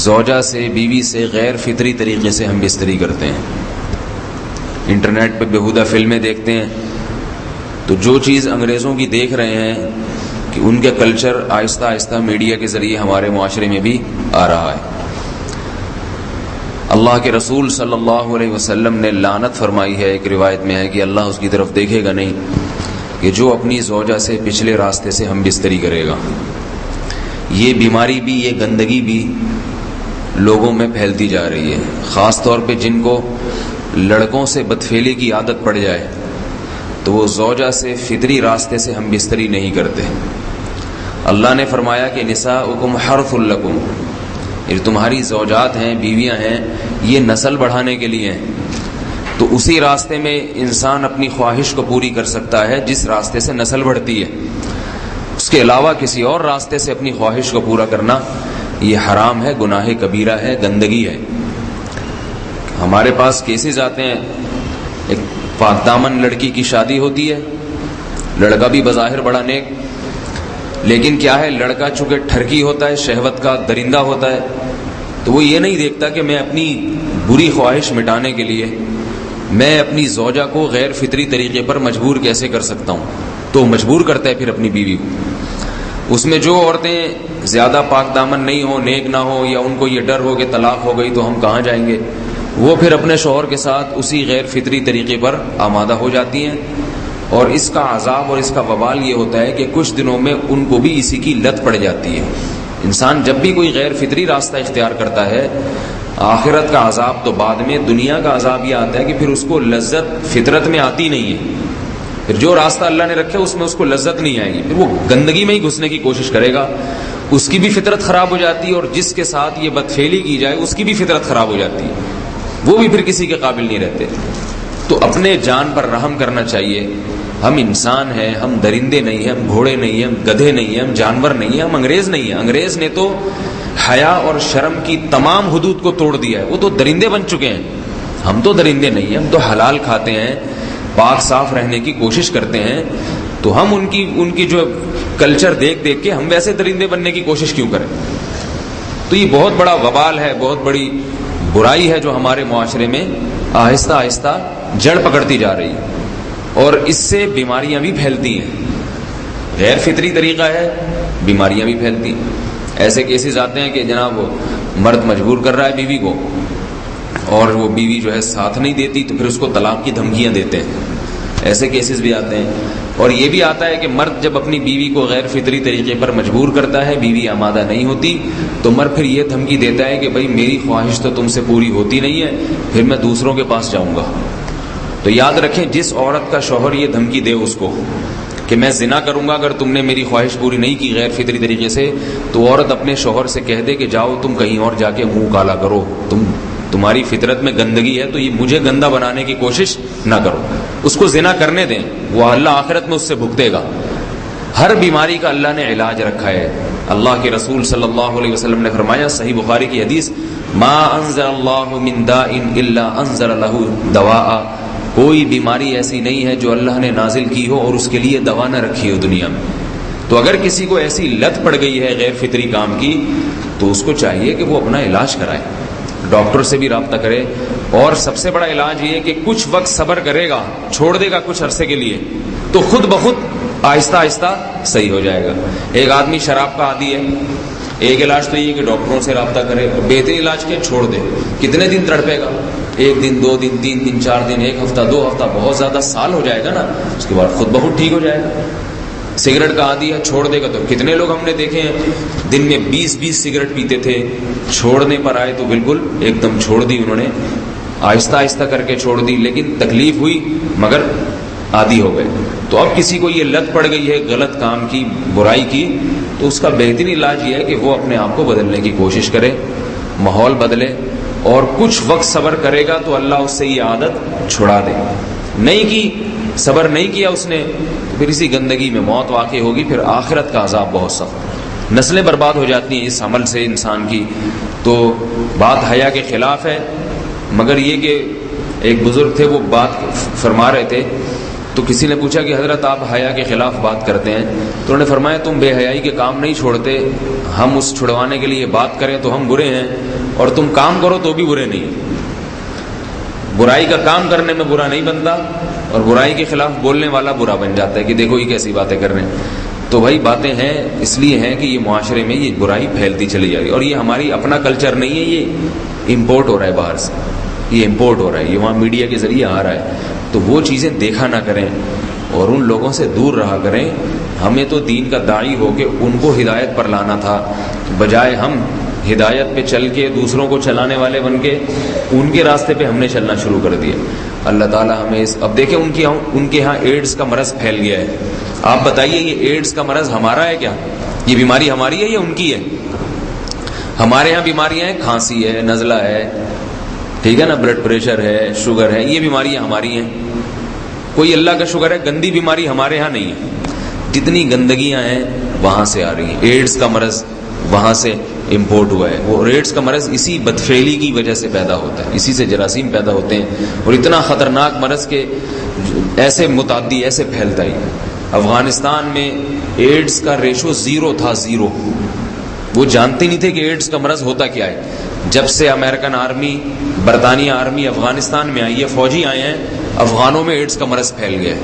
زوجہ سے، بیوی سے غیر فطری طریقے سے ہم بستری کرتے ہیں. انٹرنیٹ پہ بیہودہ فلمیں دیکھتے ہیں تو جو چیز انگریزوں کی دیکھ رہے ہیں کہ ان کے کلچر آہستہ آہستہ میڈیا کے ذریعے ہمارے معاشرے میں بھی آ رہا ہے. اللہ کے رسول صلی اللہ علیہ وسلم نے لعنت فرمائی ہے، ایک روایت میں ہے کہ اللہ اس کی طرف دیکھے گا نہیں کہ جو اپنی زوجہ سے پچھلے راستے سے ہم بستری کرے گا. یہ بیماری بھی، یہ گندگی بھی لوگوں میں پھیلتی جا رہی ہے، خاص طور پہ جن کو لڑکوں سے بدفعلی کی عادت پڑ جائے تو وہ زوجہ سے فطری راستے سے ہم بستری نہیں کرتے. اللہ نے فرمایا کہ نساؤکم حرث لکم، یہ تمہاری زوجات ہیں، بیویاں ہیں، یہ نسل بڑھانے کے لیے ہیں. تو اسی راستے میں انسان اپنی خواہش کو پوری کر سکتا ہے جس راستے سے نسل بڑھتی ہے. اس کے علاوہ کسی اور راستے سے اپنی خواہش کو پورا کرنا یہ حرام ہے، گناہ کبیرہ ہے، گندگی ہے. ہمارے پاس کیسز آتے ہیں، ایک پاک دامن لڑکی کی شادی ہوتی ہے، لڑکا بھی بظاہر بڑا نیک، لیکن کیا ہے، لڑکا چونکہ ٹھرکی ہوتا ہے، شہوت کا درندہ ہوتا ہے، تو وہ یہ نہیں دیکھتا کہ میں اپنی بری خواہش مٹانے کے لیے میں اپنی زوجہ کو غیر فطری طریقے پر مجبور کیسے کر سکتا ہوں. تو مجبور کرتا ہے پھر اپنی بیوی کو. اس میں جو عورتیں زیادہ پاک دامن نہیں ہوں، نیک نہ ہوں، یا ان کو یہ ڈر ہو کہ طلاق ہو گئی تو ہم کہاں جائیں گے، وہ پھر اپنے شوہر کے ساتھ اسی غیر فطری طریقے پر آمادہ ہو جاتی ہیں. اور اس کا عذاب اور اس کا وبال یہ ہوتا ہے کہ کچھ دنوں میں ان کو بھی اسی کی لت پڑ جاتی ہے. انسان جب بھی کوئی غیر فطری راستہ اختیار کرتا ہے، آخرت کا عذاب تو بعد میں، دنیا کا عذاب یہ آتا ہے کہ پھر اس کو لذت فطرت میں آتی نہیں ہے. پھر جو راستہ اللہ نے رکھے اس میں اس کو لذت نہیں آئے گی، پھر وہ گندگی میں ہی گھسنے کی کوشش کرے گا. اس کی بھی فطرت خراب ہو جاتی ہے، اور جس کے ساتھ یہ بدفعلی کی جائے اس کی بھی فطرت خراب ہو جاتی ہے، وہ بھی پھر کسی کے قابل نہیں رہتے. تو اپنے جان پر رحم کرنا چاہیے. ہم انسان ہیں، ہم درندے نہیں ہیں، ہم گھوڑے نہیں ہیں، ہم گدھے نہیں ہیں، ہم جانور نہیں ہیں، ہم انگریز نہیں ہیں. انگریز نے تو حیا اور شرم کی تمام حدود کو توڑ دیا ہے، وہ تو درندے بن چکے ہیں. ہم تو درندے نہیں ہیں، ہم تو حلال کھاتے ہیں، پاک صاف رہنے کی کوشش کرتے ہیں. تو ہم ان کی جو کلچر دیکھ دیکھ کے ہم ویسے درندے بننے کی کوشش کیوں کریں. تو یہ بہت بڑا وبال ہے، بہت بڑی برائی ہے جو ہمارے معاشرے میں آہستہ آہستہ جڑ پکڑتی جا رہی ہے، اور اس سے بیماریاں بھی پھیلتی ہیں. غیر فطری طریقہ ہے، بیماریاں بھی پھیلتی ہیں. ایسے کیسز آتے ہیں کہ جناب مرد مجبور کر رہا ہے بیوی کو، اور وہ بیوی جو ہے ساتھ نہیں دیتی تو پھر اس کو طلاق کی دھمکیاں دیتے ہیں. ایسے کیسز بھی آتے ہیں. اور یہ بھی آتا ہے کہ مرد جب اپنی بیوی کو غیر فطری طریقے پر مجبور کرتا ہے، بیوی آمادہ نہیں ہوتی، تو مرد پھر یہ دھمکی دیتا ہے کہ بھائی میری خواہش تو تم سے پوری ہوتی نہیں ہے، پھر میں دوسروں کے پاس جاؤں گا. تو یاد رکھیں، جس عورت کا شوہر یہ دھمکی دے اس کو کہ میں زنا کروں گا اگر تم نے میری خواہش پوری نہیں کی غیر فطری طریقے سے، تو عورت اپنے شوہر سے کہہ دے کہ جاؤ تم کہیں اور جا کے منہ کالا کرو، تمہاری فطرت میں گندگی ہے تو یہ مجھے گندا بنانے کی کوشش نہ کرو. اس کو زنا کرنے دیں، وہ اللہ آخرت میں اس سے بھگتے گا. ہر بیماری کا اللہ نے علاج رکھا ہے. اللہ کے رسول صلی اللہ علیہ وسلم نے فرمایا، صحیح بخاری کی حدیث، ما انزل اللہ من داء الا انزل له دواء، کوئی بیماری ایسی نہیں ہے جو اللہ نے نازل کی ہو اور اس کے لیے دوا نہ رکھی ہو دنیا میں. تو اگر کسی کو ایسی لت پڑ گئی ہے غیر فطری کام کی تو اس کو چاہیے کہ وہ اپنا علاج کرائے، ڈاکٹر سے بھی رابطہ کرے. اور سب سے بڑا علاج یہ ہے کہ کچھ وقت صبر کرے گا، چھوڑ دے گا کچھ عرصے کے لیے، تو خود بخود آہستہ آہستہ صحیح ہو جائے گا. ایک آدمی شراب کا عادی ہے، ایک علاج تو یہ کہ ڈاکٹروں سے رابطہ کرے، اور بہترین علاج کے چھوڑ دے. کتنے دن تڑپے گا؟ 1 دن 2 دن 3 دن 4 دن 1 ہفتہ 2 ہفتہ، بہت زیادہ سال ہو جائے گا نا، اس کے بعد خود بخود ٹھیک ہو جائے گا. سگریٹ کا عادی ہے، چھوڑ دے گا. تو کتنے لوگ ہم نے دیکھے ہیں دن میں 20 سگریٹ پیتے تھے، چھوڑنے پر آئے تو بالکل ایک دم چھوڑ دی انہوں نے، آہستہ آہستہ کر کے چھوڑ دی، لیکن تکلیف ہوئی مگر عادی ہو گئے. تو اب کسی کو یہ لت پڑ گئی ہے غلط کام کی، برائی کی، تو اس کا بہترین علاج یہ ہے کہ وہ اپنے آپ کو بدلنے کی کوشش کرے، ماحول بدلے، اور کچھ وقت صبر کرے گا تو اللہ اس سے یہ عادت چھڑا دے. نہیں کی، صبر نہیں کیا اس نے، پھر اسی گندگی میں موت واقع ہوگی، پھر آخرت کا عذاب بہت سخت. نسلیں برباد ہو جاتی ہیں اس عمل سے انسان کی. تو بات حیا کے خلاف ہے، مگر یہ کہ ایک بزرگ تھے وہ بات فرما رہے تھے تو کسی نے پوچھا کہ حضرت آپ حیا کے خلاف بات کرتے ہیں، تو انہوں نے فرمایا تم بے حیائی کے کام نہیں چھوڑتے، ہم اس چھڑوانے کے لیے بات کریں تو ہم برے ہیں، اور تم کام کرو تو بھی برے نہیں۔ برائی کا کام کرنے میں برا نہیں بنتا، اور برائی کے خلاف بولنے والا برا بن جاتا ہے کہ دیکھو یہ کیسی باتیں کر رہے ہیں۔ تو بھائی باتیں ہیں اس لیے ہیں کہ یہ معاشرے میں یہ برائی پھیلتی چلی جا رہی ہے، اور یہ ہماری اپنا کلچر نہیں ہے، یہ امپورٹ ہو رہا ہے باہر سے، یہ امپورٹ ہو رہا ہے، یہ وہاں میڈیا کے ذریعے آ رہا ہے۔ تو وہ چیزیں دیکھا نہ کریں اور ان لوگوں سے دور رہا کریں۔ ہمیں تو دین کا داعی ہو کے ان کو ہدایت پر لانا تھا، بجائے ہم ہدایت پہ چل کے دوسروں کو چلانے والے بن کے ان کے راستے پہ ہم نے چلنا شروع کر دیا۔ اللہ تعالیٰ ہمیں اب دیکھیں ان کے ہاں ایڈز کا مرض پھیل گیا ہے۔ آپ بتائیے یہ ایڈز کا مرض ہمارا ہے کیا؟ یہ بیماری ہماری ہے یا ان کی ہے؟ ہمارے ہاں بیماریاں ہیں، کھانسی ہے، نزلہ ہے، ٹھیک ہے نا، بلڈ پریشر ہے، شوگر ہے، یہ بیماریاں ہماری ہیں۔ کوئی اللہ کا شکر ہے گندی بیماری ہمارے ہاں نہیں ہے۔ جتنی گندگیاں ہیں وہاں سے آ رہی ہیں، ایڈز کا مرض وہاں سے امپورٹ ہوا ہے۔ وہ ایڈز کا مرض اسی بدفعلی کی وجہ سے پیدا ہوتا ہے، اسی سے جراثیم پیدا ہوتے ہیں، اور اتنا خطرناک مرض کہ ایسے متعدی ایسے پھیلتا ہی۔ افغانستان میں ایڈز کا ریشو 0 تھا، 0۔ وہ جانتے نہیں تھے کہ ایڈز کا مرض ہوتا کیا ہے۔ جب سے امریکن آرمی، برطانیہ آرمی افغانستان میں آئی ہے، فوجی آئے ہیں، افغانوں میں ایڈز کا مرض پھیل گیا ہے،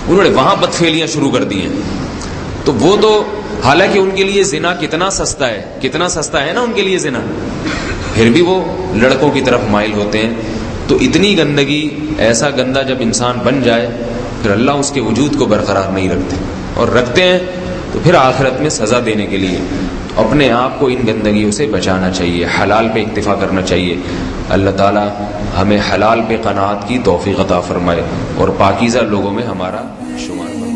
انہوں نے وہاں بدفعلیاں شروع کر دی ہیں۔ تو وہ تو حالانکہ ان کے لیے زنا کتنا سستا ہے، کتنا سستا ہے نا ان کے لیے زنا، پھر بھی وہ لڑکوں کی طرف مائل ہوتے ہیں۔ تو اتنی گندگی، ایسا گندا جب انسان بن جائے پھر اللہ اس کے وجود کو برقرار نہیں رکھتے، اور رکھتے ہیں تو پھر آخرت میں سزا دینے کے لیے اپنے آپ کو ان گندگیوں سے بچانا چاہیے، حلال پہ اکتفا کرنا چاہیے۔ اللہ تعالی ہمیں حلال پہ قناعت کی توفیق عطا فرمائے اور پاکیزہ لوگوں میں ہمارا شمار فرمائے۔